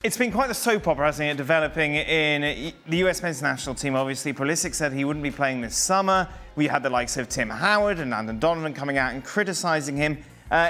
It's been quite the soap opera, hasn't it, developing in the US men's national team. Obviously, Pulisic said he wouldn't be playing this summer. We had the likes of Tim Howard and Landon Donovan coming out and criticising him.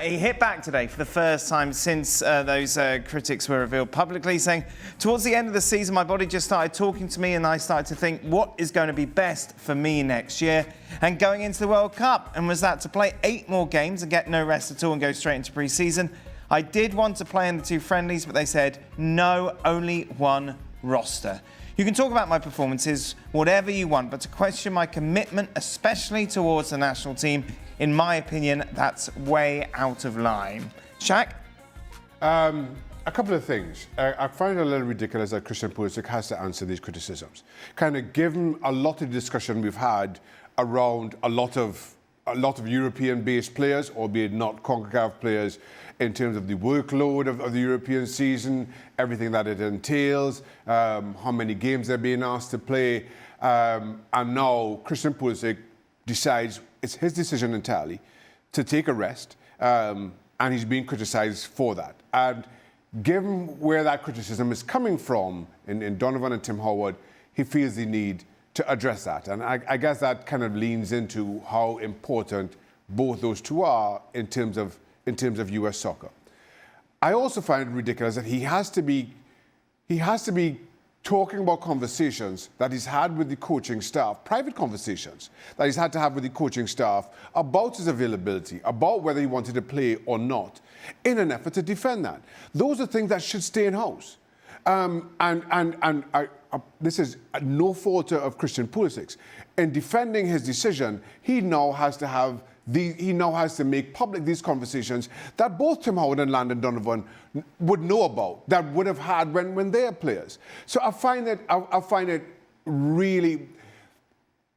He hit back today for the first time since those critics were revealed publicly, saying, towards the end of the season, my body just started talking to me and I started to think, what is going to be best for me next year? And going into the World Cup, and was that to play 8 more games and get no rest at all and go straight into pre-season? I did want to play in the 2 friendlies, but they said, no, only one roster. You can talk about my performances, whatever you want, but to question my commitment, especially towards the national team, in my opinion, that's way out of line. Shaq? A couple of things. I find it a little ridiculous that Christian Pulisic has to answer these criticisms. Kind of given a lot of discussion we've had around a lot of European-based players, albeit not CONCACAF players, in terms of the workload of the European season, everything that it entails, how many games they're being asked to play. And now Christian Pulisic decides it's his decision entirely to take a rest, and he's being criticised for that. And given where that criticism is coming from in Donovan and Tim Howard, he feels the need to address that. And I guess that kind of leans into how important both those two are in terms of US soccer. I also find it ridiculous that he has to be talking about conversations that he's had with the coaching staff, private conversations that he's had to have with the coaching staff about his availability, about whether he wanted to play or not, in an effort to defend that. Those are things that should stay in-house. This is no fault of Christian Pulisic's. In defending his decision, he now has to make public these conversations that both Tim Howard and Landon Donovan would know about, that would have had when they are players. So I find it really,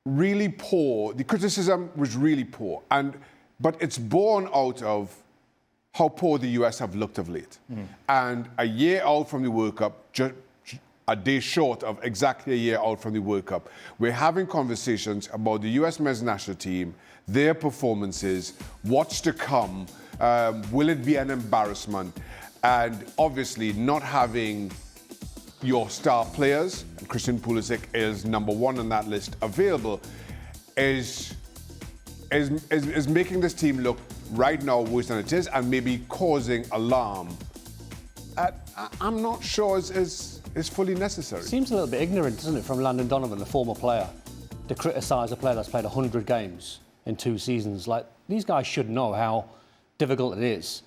really poor. The criticism was really poor, but it's born out of how poor the US have looked of late. And a year out from the World Cup, just a day short of exactly a year out from the World Cup, we're having conversations about the US men's national team, their performances, what's to come, will it be an embarrassment? And obviously not having your star players, and Christian Pulisic is number 1 on that list, available, is making this team look right now worse than it is and maybe causing alarm. I'm not sure is fully necessary. Seems a little bit ignorant, doesn't it, from Landon Donovan, the former player, to criticise a player that's played 100 games in 2 seasons. Like, these guys should know how difficult it is.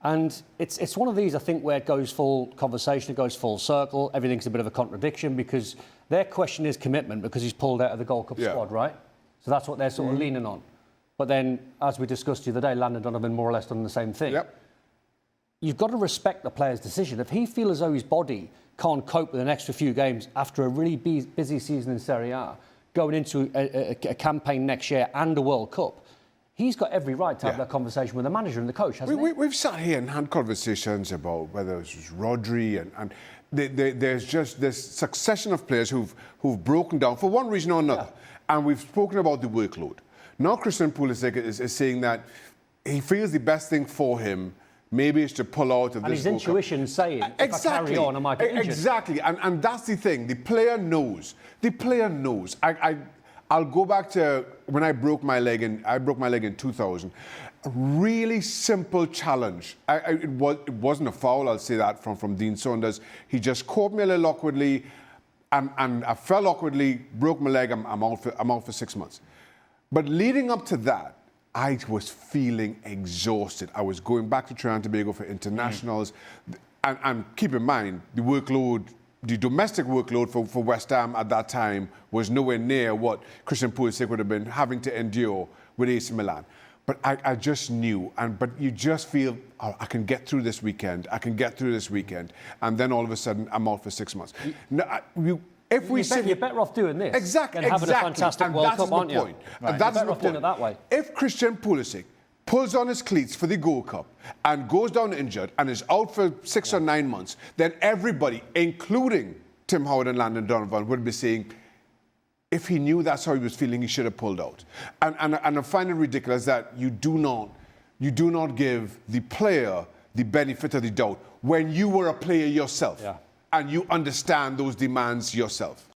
And it's one of these, I think, where it goes full conversation, it goes full circle, everything's a bit of a contradiction, because their question is commitment because he's pulled out of the Gold Cup squad, right? So that's what they're sort of leaning on. But then, as we discussed the other day, Landon Donovan more or less done the same thing. Yep. You've got to respect the player's decision. If he feels as though his body can't cope with an extra few games after a really busy season in Serie A, going into a campaign next year and a World Cup, he's got every right to have that conversation with the manager and the coach, hasn't he? We've sat here and had conversations about whether it was Rodri and there's just this succession of players who've broken down for one reason or another. Yeah. And we've spoken about the workload. Now Christian Pulisic is saying that he feels the best thing for him maybe is to pull out of this. And his intuition saying, if I carry on, I might get injured. Exactly, and that's the thing. The player knows. The player knows. I'll go back to when I broke my leg in 2000. A really simple challenge. It wasn't a foul, I'll say that, from Dean Saunders. He just caught me a little awkwardly, and I fell awkwardly, broke my leg, I'm out for 6 months. But leading up to that, I was feeling exhausted. I was going back to Trinidad and Tobago for internationals. And keep in mind, the domestic workload for West Ham at that time was nowhere near what Christian Pulisic would have been having to endure with AC Milan. But I just knew, but you just feel, oh, I can get through this weekend. And then all of a sudden, I'm out for 6 months. You're better off doing this than having a fantastic World Cup, aren't you? Right. And that's the point. Doing it that way. If Christian Pulisic pulls on his cleats for the Gold Cup and goes down injured and is out for 6 or 9 months, then everybody, including Tim Howard and Landon Donovan, would be saying, if he knew that's how he was feeling, he should have pulled out. And I find it ridiculous that you do not give the player the benefit of the doubt when you were a player yourself. Yeah. and you understand those demands yourself.